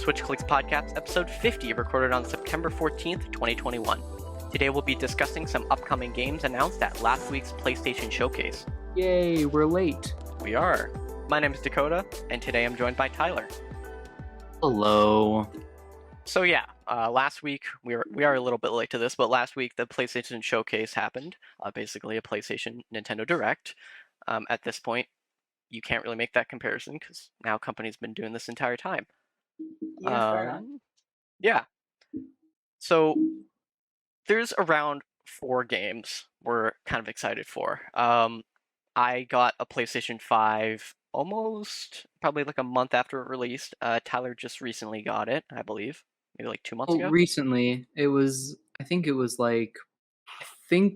SwitchClicksPodcast, episode 50, recorded on September 14th, 2021. Today we'll be discussing some upcoming games announced at last week's PlayStation Showcase. Yay, we're late. We are. My name is Dakota, and today I'm joined by Tyler. Hello. So last week, we are a little bit late to this, but last week the PlayStation Showcase happened, basically a PlayStation Nintendo Direct. At this point, you can't really make that comparison because now company's been doing this entire time. Yeah, fair enough. Yeah. So there's around 4 games we're kind of excited for. I got a PlayStation 5 almost probably like a month after it released. Tyler just recently got it, I believe. Maybe like 2 months ago? Recently. I think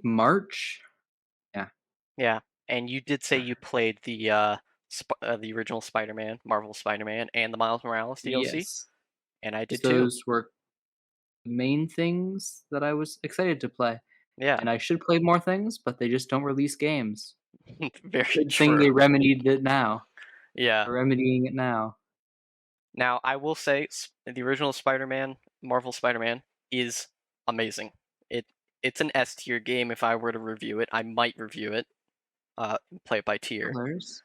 March. Yeah. And you did say you played the original Spider-Man, Marvel Spider-Man, and the Miles Morales DLC. Yes. And I did Those too. were the main things that I was excited to play. Yeah. And I should play more things, but they just don't release games. Very Good true. thing they remedied it now. Yeah. They're remedying it now. Now, I will say, the original Spider-Man, Marvel Spider-Man, is amazing. It's an S-tier game. If I were to review it, I might review it, play it by tier. Colors?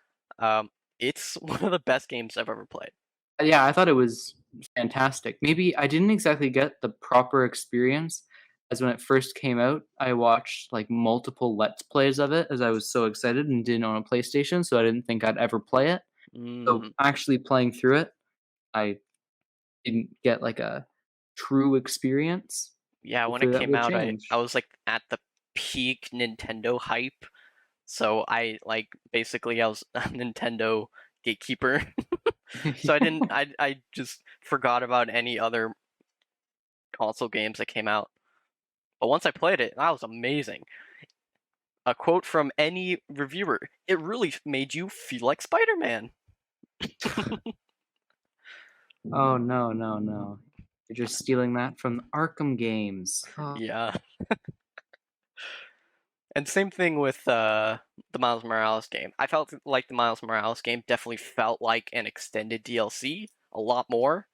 It's one of the best games I've ever played. Yeah, I thought it was fantastic. Maybe I didn't exactly get the proper experience, as when it first came out, I watched like multiple Let's Plays of it as I was so excited and didn't own a PlayStation, so I didn't think I'd ever play it. So actually playing through it, I didn't get like a true experience. Yeah, when Hopefully it that came will out, change. I was like at the peak Nintendo hype. So I basically I was a Nintendo gatekeeper. So I just forgot about any other console games that came out. But once I played it, that was amazing. A quote from any reviewer: "It really made you feel like Spider-Man." Oh no. You're just stealing that from Arkham games. Oh. Yeah. And same thing with the Miles Morales game. I felt like the Miles Morales game definitely felt like an extended DLC a lot more.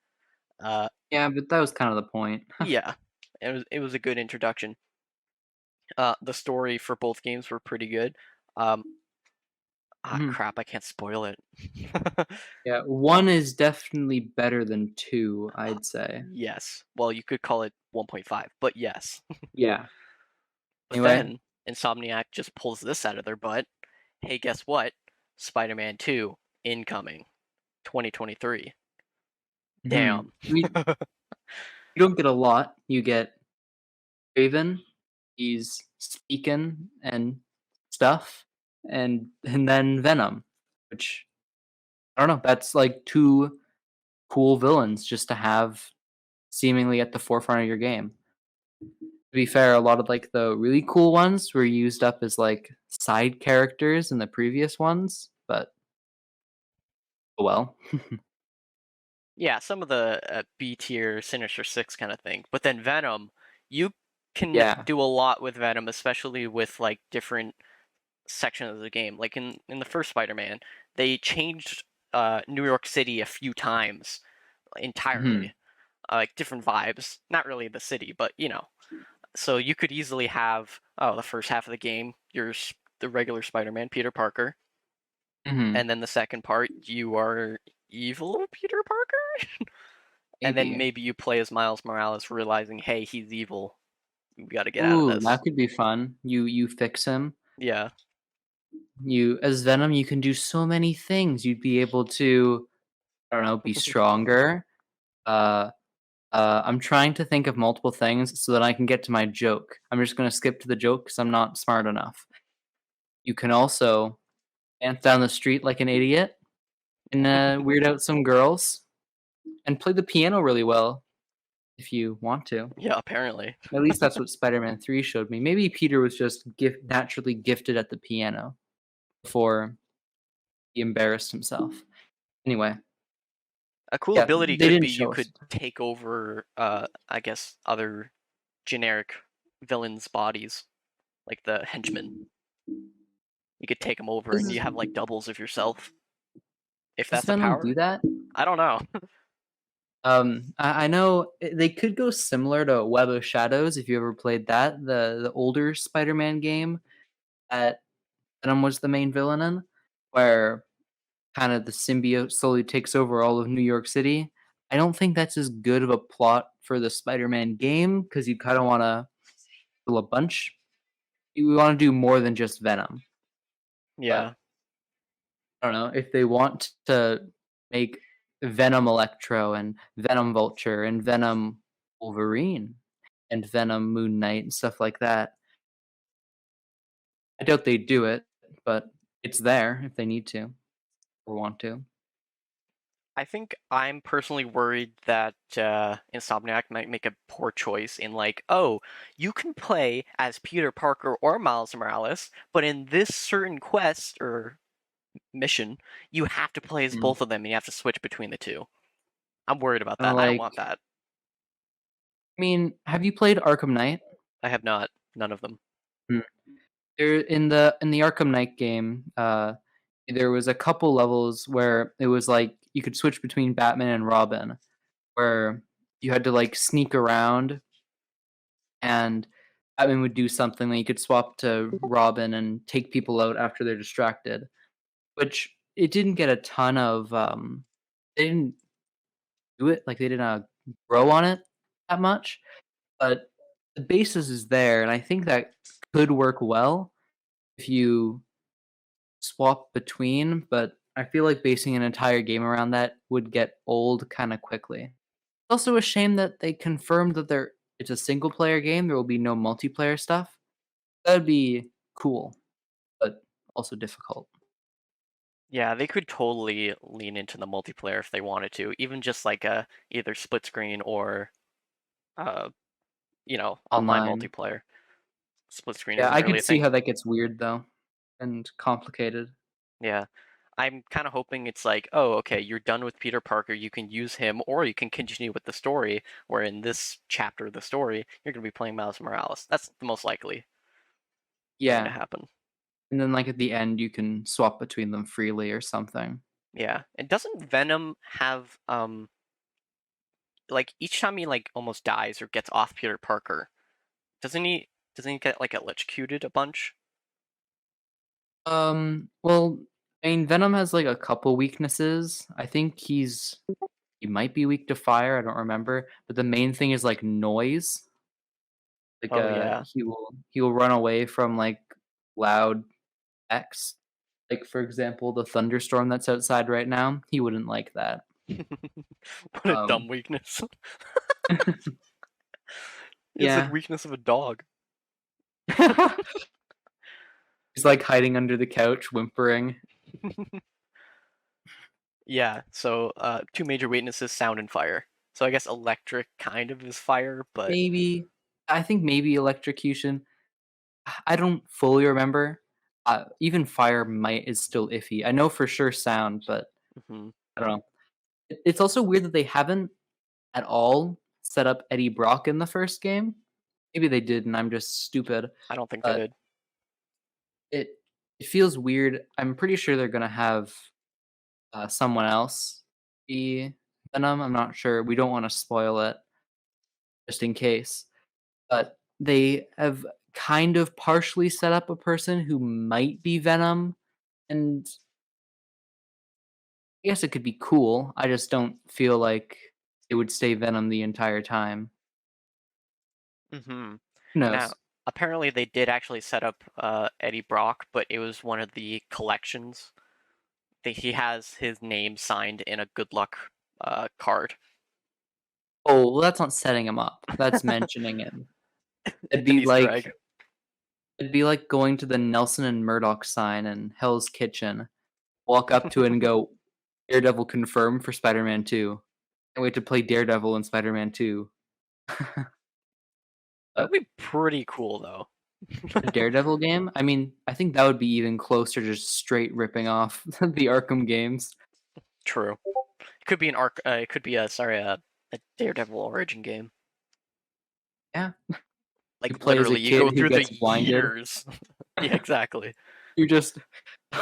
Yeah, but that was kind of the point. Yeah, it was a good introduction. The story for both games were pretty good. Crap, I can't spoil it. Yeah, 1 is definitely better than 2, I'd say. Yes. Well, you could call it 1.5, but yes. Yeah. But Anyway. then Insomniac just pulls this out of their butt. Hey, guess what? Spider-Man 2 incoming 2023. Damn. You don't get a lot. You get Raven, he's speaking and stuff, and then Venom, which I don't know. That's like 2 cool villains just to have seemingly at the forefront of your game. To be fair, a lot of like the really cool ones were used up as like side characters in the previous ones, but oh well. Yeah, some of the B tier Sinister Six kind of thing. But then Venom, you can do a lot with Venom, especially with like different sections of the game. Like in the first Spider-Man, they changed New York City a few times entirely. Like different vibes. Not really the city, but you know. So you could easily have the first half of the game, you're the regular Spider-Man, Peter Parker. And then the second part, you are evil Peter Parker? And then maybe you play as Miles Morales, realizing, hey, he's evil. We gotta get out of this. That could be fun. You fix him. Yeah. You, as Venom, you can do so many things. You'd be able to, I don't know, be stronger. I'm trying to think of multiple things so that I can get to my joke. I'm just going to skip to the joke because I'm not smart enough. You can also dance down the street like an idiot and weird out some girls and play the piano really well if you want to. Yeah, apparently. At least that's what Spider-Man 3 showed me. Maybe Peter was just naturally gifted at the piano before he embarrassed himself. Anyway. A cool ability could be you could us. take over, I guess, other generic villains' bodies, like the henchmen. You could take them over and you have like doubles of yourself. If that's the power. Do that? I don't know. I know they could go similar to Web of Shadows if you ever played that, the older Spider-Man game that Venom was the main villain in, where kind of the symbiote slowly takes over all of New York City. I don't think that's as good of a plot for the Spider-Man game because you kind of want to kill a bunch. You want to do more than just Venom. Yeah. But I don't know if they want to make Venom Electro and Venom Vulture and Venom Wolverine and Venom Moon Knight and stuff like that. I doubt they'd do it, but it's there if they need to or want to. I think I'm personally worried that Insomniac might make a poor choice in like, oh, you can play as Peter Parker or Miles Morales, but in this certain quest or mission, you have to play as Mm. both of them and you have to switch between the two. I'm worried about that. I don't Like, want that. I mean, have you played Arkham Knight? I have not. None of them. Mm. There in the Arkham Knight game, there was a couple levels where it was like you could switch between Batman and Robin, where you had to like sneak around and Batman would do something that you could swap to Robin and take people out after they're distracted. Which it didn't get a ton of they didn't do it like they didn't grow on it that much, but the basis is there, and I think that could work well if you swap between, but I feel like basing an entire game around that would get old kinda quickly. It's also a shame that they confirmed that it's a single player game, there will be no multiplayer stuff. That'd be cool, but also difficult. Yeah, they could totally lean into the multiplayer if they wanted to, even just like a either split screen or uh, online Online. multiplayer. Split screen Yeah, isn't I really could a see thing. how that gets weird though, and complicated. Yeah. I'm kind of hoping it's like, oh, okay, you're done with Peter Parker, you can use him, or you can continue with the story, where in this chapter of the story, you're going to be playing Miles Morales. That's the most likely thing to Yeah, happen. and then, like, at the end, you can swap between them freely or something. Yeah. And doesn't Venom have, like, each time he, like, almost dies or gets off Peter Parker, doesn't he, doesn't he get, like, electrocuted a bunch? Well, I mean, Venom has, like, a couple weaknesses. I think he might be weak to fire, I don't remember, but the main thing is, like, noise. Like, Oh, yeah. he will run away from, like, loud X. Like, for example, the thunderstorm that's outside right now, he wouldn't like that. What a dumb Um weakness. It's like Yeah. weakness of a dog. He's, like, hiding under the couch, whimpering. Yeah, so two major weaknesses, sound and fire. So I guess electric kind of is fire, but Maybe I think maybe electrocution. I don't fully remember. Even fire might is still iffy. I know for sure sound, but mhm, I don't know. It's also weird that they haven't at all set up Eddie Brock in the first game. Maybe they did, and I'm just stupid. I don't think they But did. it it feels weird. I'm pretty sure they're gonna have someone else be Venom. I'm not sure. We don't want to spoil it just in case. But they have kind of partially set up a person who might be Venom, and I guess it could be cool. I just don't feel like it would stay Venom the entire time. Hmm. Who Now, knows? apparently they did actually set up Eddie Brock, but it was one of the collections. He has his name signed in a good luck card. Oh, well, that's not setting him up. That's mentioning him. It'd It's an be Easter like egg. it'd be like going to the Nelson and Murdoch sign in Hell's Kitchen, walk up to it and go, "Daredevil confirmed for Spider-Man 2. Can't wait to play Daredevil in Spider-Man 2." That would But be pretty cool, though. a Daredevil game? I mean, I think that would be even closer to just straight ripping off the Arkham games. True. It could be an arc. It could be a Daredevil origin game. Yeah. You Like play as a literally, you kid go who through the gets blinded. years. Yeah, exactly. You just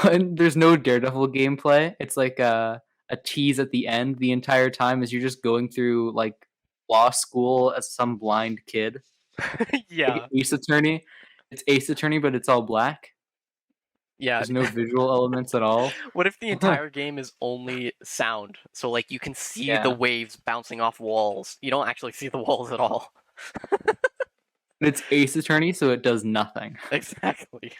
and there's no Daredevil gameplay. It's like a a tease at the end the entire time as you're just going through, like, law school as some blind kid. Like Yeah. Ace Attorney. It's Ace Attorney, but it's all black. Yeah. There's no visual elements at all. What if the entire game is only sound? So like you can see the Yeah. waves bouncing off walls. You don't actually see the walls at all. It's Ace Attorney, so it does nothing. Exactly.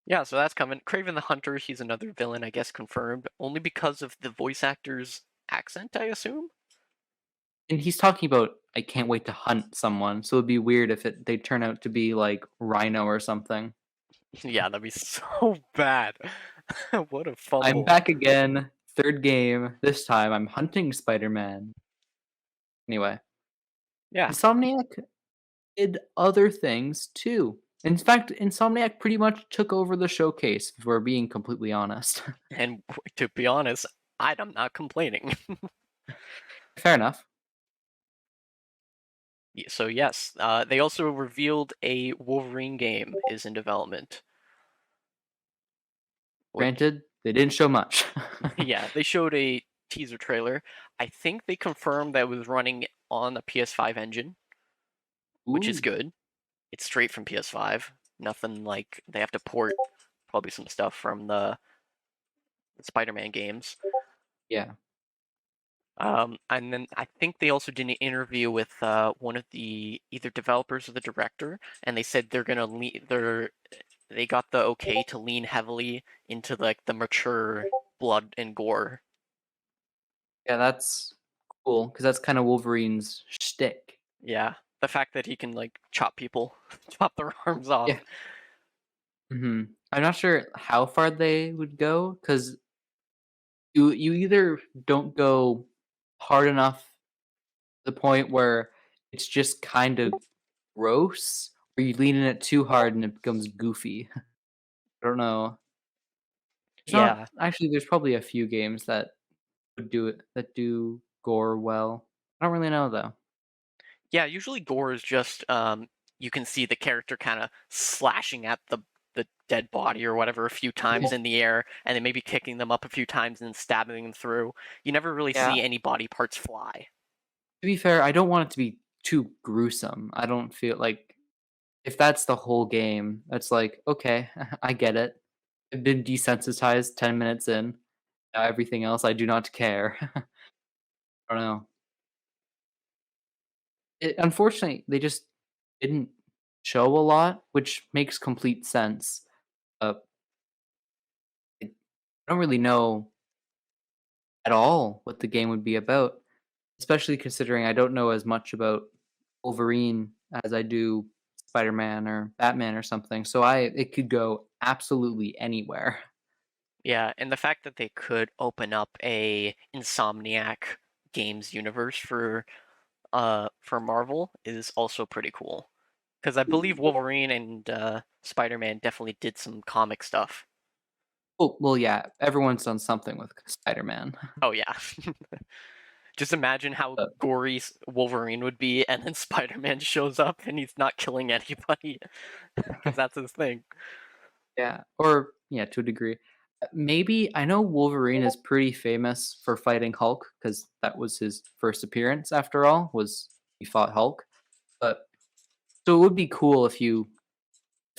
Yeah, so that's coming. Craven the Hunter, he's another villain, I guess, confirmed. Only because of the voice actor's accent, I assume? And he's talking about, "I can't wait to hunt someone," so it'd be weird if they turn out to be, like, Rhino or something. Yeah, that'd be so bad. What a "I'm fumble. back again, 3rd game. This time I'm hunting Spider-Man." Anyway, Yeah, Insomniac did other things too. In fact, Insomniac pretty much took over the showcase, if we're being completely honest. and to be honest, I'm not complaining. Fair enough. So yes, they also revealed a Wolverine game is in development. Which, Granted, they didn't show much. yeah, they showed a teaser trailer. I think they confirmed that it was running on a PS5 engine, which is Ooh, good. It's straight from PS5. Nothing like they have to port probably some stuff from the Spider-Man games. yeah. And then I think they also did an interview with one of the either developers or the director, and they said they're gonna they got the okay to lean heavily into like the mature blood and gore. Yeah, that's cool because that's kinda Wolverine's shtick. Yeah, the fact that he can like chop people, chop their arms off. Yeah. Mhm. I'm not sure how far they would go because you either don't go hard enough to the point where it's just kind of gross, or you lean in it too hard and it becomes goofy. I don't know. It's not Yeah, actually, there's probably a few games that would do it that do gore well. I don't really know, though. yeah. Usually gore is just you can see the character kind of slashing at the dead body or whatever a few times in the air, and then maybe kicking them up a few times and then stabbing them through. You never really Yeah, see any body parts fly. to be fair, I don't want it to be too gruesome. I don't feel like if that's the whole game, that's like, "Okay, I get it. I've been desensitized 10 minutes in. Now everything else, I do not care." I don't know. Unfortunately, they just didn't show a lot, which makes complete sense. I don't really know at all what the game would be about, especially considering I don't know as much about Wolverine as I do Spider-Man or Batman or something. So it could go absolutely anywhere. Yeah, and the fact that they could open up a Insomniac games universe for Marvel is also pretty cool. Because I believe Wolverine and Spider-Man definitely did some comic stuff. Oh, well, yeah, everyone's done something with Spider-Man. Oh yeah. Just imagine how But gory Wolverine would be, and then Spider-Man shows up and he's not killing anybody, because that's his thing. yeah, or yeah, to a degree. Maybe I know Wolverine is pretty famous for fighting Hulk because that was his first appearance. After all, was he fought Hulk? But so it would be cool if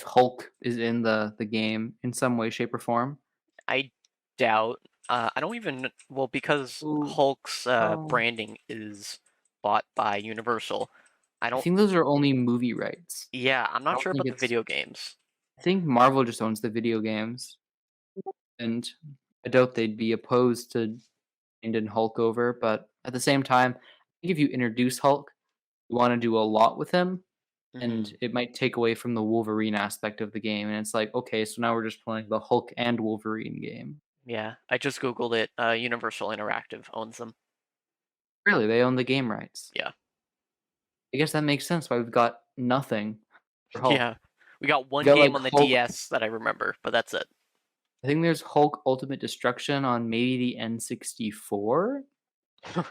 Hulk is in the game in some way, shape, or form. I doubt. I don't even well because Ooh, Hulk's oh, branding is bought by Universal. I I don't. think those are only movie rights. Yeah, I'm I not don't sure think about the it's. video games. I think Marvel just owns the video games, and I doubt they'd be opposed to handing Hulk over. But at the same time, I think if you introduce Hulk, you want to do a lot with him, Hmm. and it might take away from the Wolverine aspect of the game. And it's like, okay, so now we're just playing the Hulk and Wolverine game. Yeah, I just googled it. Universal Interactive owns them. Really, they own the game rights. Yeah, I guess that makes sense why we've got nothing for Hulk. yeah. We got We one got like game on the Hulk. DS that I remember, but that's it. I think there's Hulk Ultimate Destruction on maybe the N64,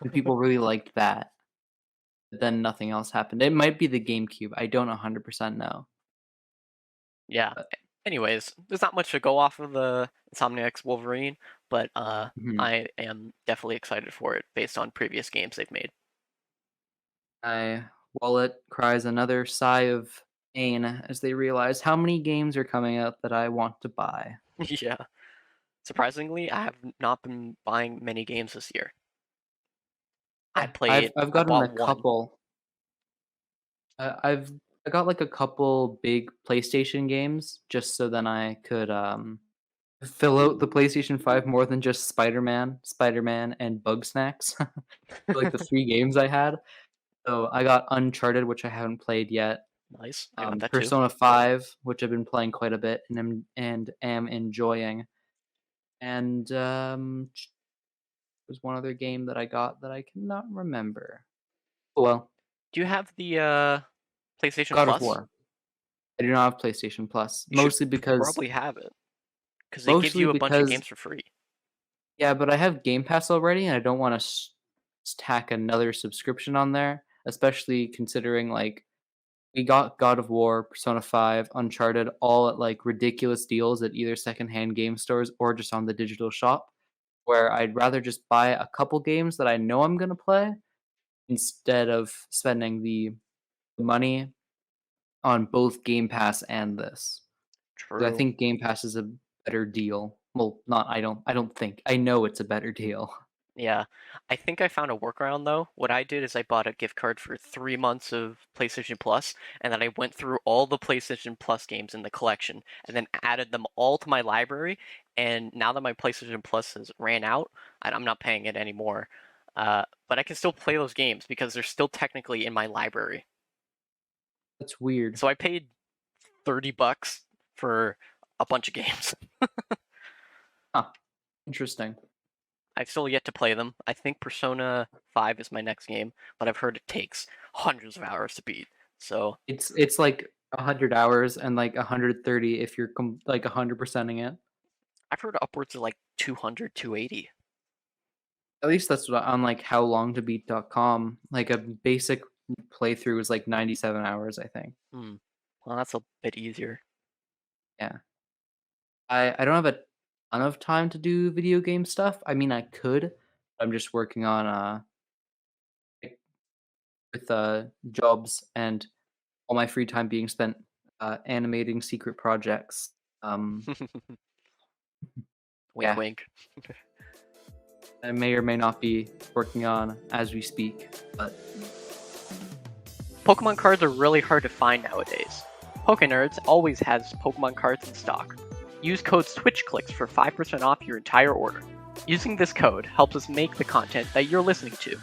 and people really liked that. But then nothing else happened. It might be the GameCube. I don't 100% know. Yeah, Anyways, there's not much to go off of the Insomniac's Wolverine, but Mhm. I am definitely excited for it based on previous games they've made. My wallet cries another sigh of pain as they realize how many games are coming out that I want to buy. Yeah. Surprisingly, I have not been buying many games this year. Yeah, I've I gotten bought a one. couple. I've I got like a couple big PlayStation games just so then I could fill out the PlayStation 5 more than just Spider-Man, and Bug Snacks. Like the 3 games I had. So I got Uncharted, which I haven't played yet. Nice. I got that too. Persona 5, which I've been playing quite a bit and am enjoying. And there's one other game that I got that I cannot remember. Oh well, Do you have the PlayStation God of Plus? War. I do not have PlayStation Plus, You should mostly because probably have it because it gives mostly you a bunch of because games for free. yeah, but I have Game Pass already, and I don't want to tack another subscription on there, especially considering like we got God of War, Persona 5, Uncharted all at like ridiculous deals at either secondhand game stores or just on the digital shop. Where I'd rather just buy a couple games that I know I'm gonna play instead of spending the money on both Game Pass and this. 'Cause I True. think Game Pass is a better deal. Well, not I don't think. I know it's a better deal. Yeah. I think I found a workaround though. What I did is I bought a gift card for 3 months of PlayStation Plus, and then I went through all the PlayStation Plus games in the collection, and then added them all to my library. And now that my PlayStation Plus has ran out, I'm not paying it anymore. But I can still play those games because they're still technically in my library. That's weird. So I paid $30 for a bunch of games. Huh, interesting. I've still yet to play them. I think Persona 5 is my next game, but I've heard it takes hundreds of hours to beat. So It's like 100 hours and like 130 if you're like 100%ing it. I've heard upwards of like 200, 280. At least that's what on like howlongtobeat.com. Like a basic playthrough is like 97 hours, I think. Hmm. Well, that's a bit easier. Yeah. I don't have a ton of time to do video game stuff. I mean, I could. I'm just working on like, with jobs and all my free time being spent animating secret projects. Um, Wink, yeah, wink. I may or may not be working on as we speak, but Pokemon cards are really hard to find nowadays. PokeNerds always has Pokemon cards in stock. Use code SwitchClicks for 5% off your entire order. Using this code helps us make the content that you're listening to.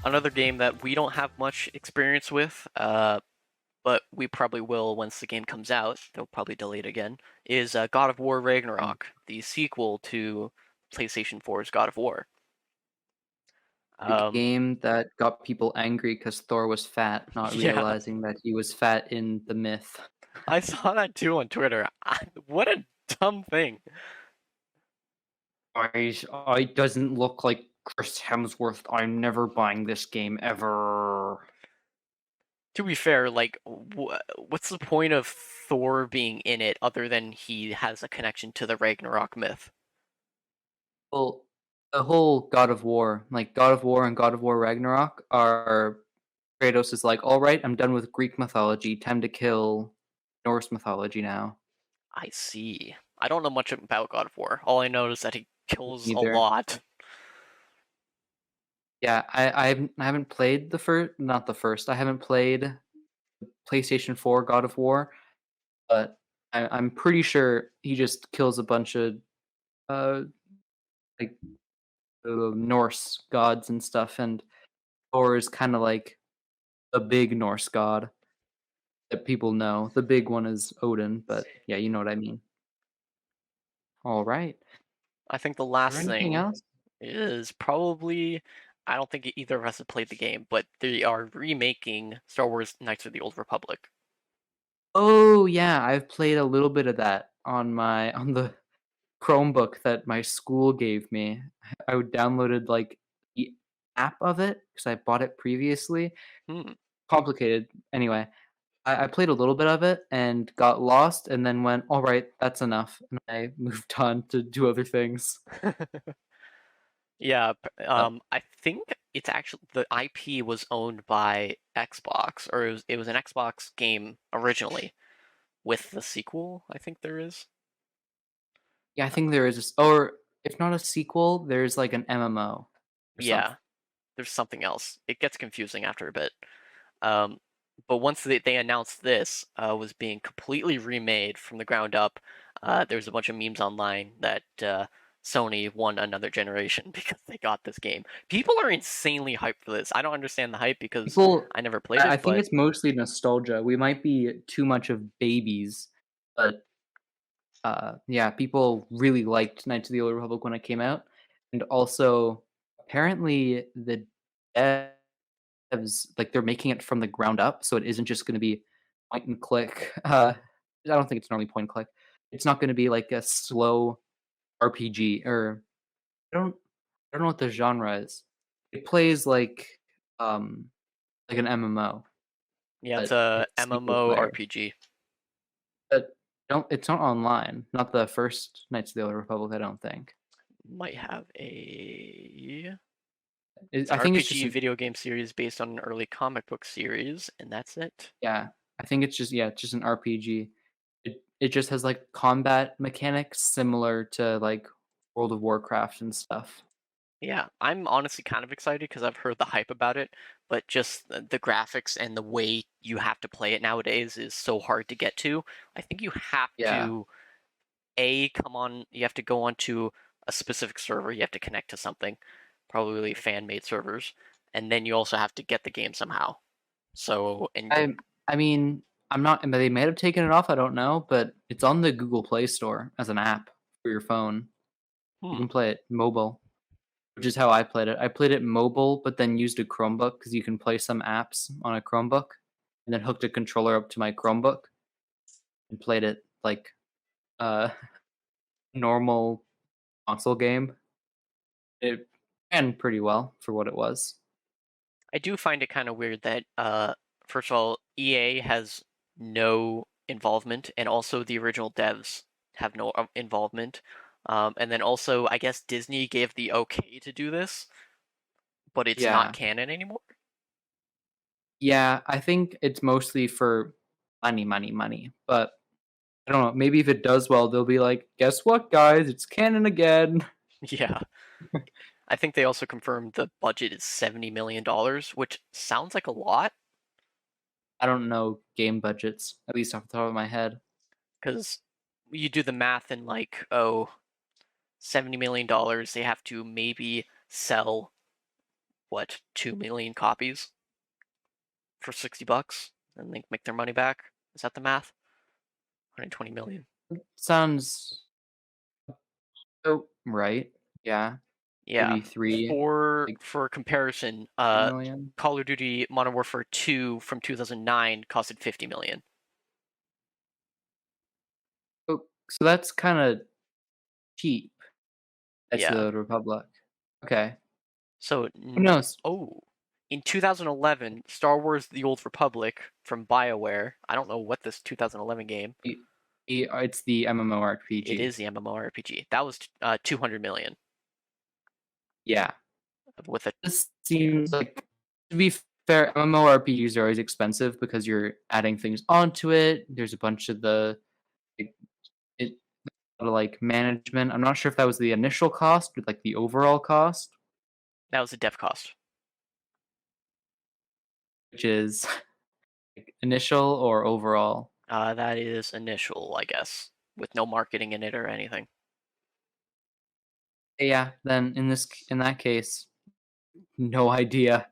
Another game that we don't have much experience with, but we probably will once the game comes out. They'll probably delay it again. Is God of War um, Ragnarok, the sequel to PlayStation 4's God of War. the Um, game that got people angry because Thor was fat, not yeah, realizing that he was fat in the myth. I saw that too on Twitter. What a dumb thing. I doesn't look like Chris Hemsworth. I'm never buying this game ever. To be fair, like, what's the point of Thor being in it other than he has a connection to the Ragnarok myth? Well, the whole God of War, like God of War and God of War Ragnarok, are Kratos is like, all right, I'm done with Greek mythology. Time to kill Norse mythology now. I see. I don't know much about God of War. All I know is that he kills a Neither. lot. Yeah, I haven't played the first, not the first. I haven't played PlayStation 4 God of War, but I'm pretty sure he just kills a bunch of uh like Norse gods and stuff, and Thor is kind of like a big Norse god that people know. The big one is Odin, but yeah, you know what I mean. All right. I think the Is there last anything thing else? is probably I don't think either of us have played the game, but they are remaking Star Wars Knights of the Old Republic. Oh yeah, I've played a little bit of that on my on the Chromebook that my school gave me. I downloaded like the app of it because I bought it previously. Hmm. Complicated. Anyway, I played a little bit of it and got lost, and then went, all right, that's enough, and I moved on to do other things. Yeah, Uh, I think it's actually the IP was owned by Xbox, or it was an Xbox game originally with the sequel. I think there is. yeah, I think there is, or if not a sequel, there's like an MMO or something. Yeah, there's something else. It gets confusing after a bit. Um, but once they announced this was being completely remade from the ground up, there's a bunch of memes online that Sony won another generation because they got this game. People are insanely hyped for this. I don't understand the hype because People, I never played I it, think but it's mostly nostalgia. We might be too much of babies, but yeah, people really liked Knights of the Old Republic when it came out, and also apparently the devs, like, they're making it from the ground up, so it isn't just going to be point and click. I don't think it's normally point and click. It's not going to be like a slow RPG, or I don't I don't know what the genre is. It plays like an MMO, yeah, it's but a it's single player. MMORPG. But don't it's not online. Not the first Knights of the Old Republic, I don't think. Might have a It, It's an I think it's just RPG an video game series based on an early comic book series, and that's it. yeah. I think it's just it's just an RPG. It just has like combat mechanics similar to like World of Warcraft and stuff. Yeah, I'm honestly kind of excited because I've heard the hype about it, but just the graphics and the way you have to play it nowadays is so hard to get to. I think you have Yeah. to you have to go onto a specific server, you have to connect to something, probably fan-made servers, and then you also have to get the game somehow. So, and I I mean, I'm not they may have taken it off, I don't know, but it's on the Google Play Store as an app for your phone. You hmm, can play it mobile, which is how I played it. I played it mobile, but then used a Chromebook because you can play some apps on a Chromebook, and then hooked a controller up to my Chromebook and played it like a normal console game. It ran pretty well for what it was. I do find it kind of weird that, first of all, EA has no involvement, and also the original devs have no involvement. And then also, I guess Disney gave the okay to do this, but it's not Yeah. canon anymore. Yeah, I think it's mostly for money, money, money. But I don't know, maybe if it does well, they'll be like, "Guess what, guys? It's canon again." Yeah. I think they also confirmed the budget is $70 million, which sounds like a lot, I don't know game budgets, at least off the top of my head. because you do the math and like, oh, $70 million, they have to maybe sell, what, 2 million copies for $60 and they make their money back. Is that the math? 120 million. Sounds oh, right. Yeah, Yeah. maybe 3, For like, for comparison, 3,000,000. Call of Duty Modern Warfare 2 from 2009 costed 50 million. Oh, so that's kinda cheap. Knights of the Yeah. Old Republic. Okay. So Who knows? oh, in 2011, Star Wars: The Old Republic from BioWare. I don't know what this 2011 game. It's the It MMORPG. is the MMORPG. That was 200 million Yeah. with a This seems like, to be fair, MMORPGs are always expensive because you're adding things onto it. There's a bunch of like, it like management. I'm not sure if that was the initial cost or like the overall cost, that was a dev cost. which is like, initial or overall. That is initial, I guess, with no marketing in it or anything. Yeah, then in that case, no idea.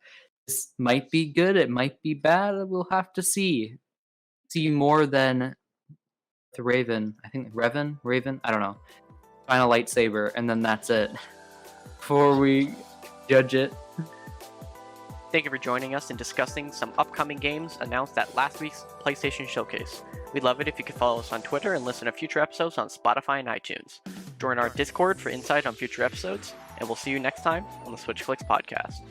This might be good, it might be bad, we'll have to see. See more than the Raven. I think Raven? I don't know. Find a lightsaber, and then that's it. Before we judge it. Thank you for joining us and discussing some upcoming games announced at last week's PlayStation Showcase. We'd love it if you could follow us on Twitter and listen to future episodes on Spotify and iTunes. Join our Discord for insight on future episodes, and we'll see you next time on the Switch Clicks podcast.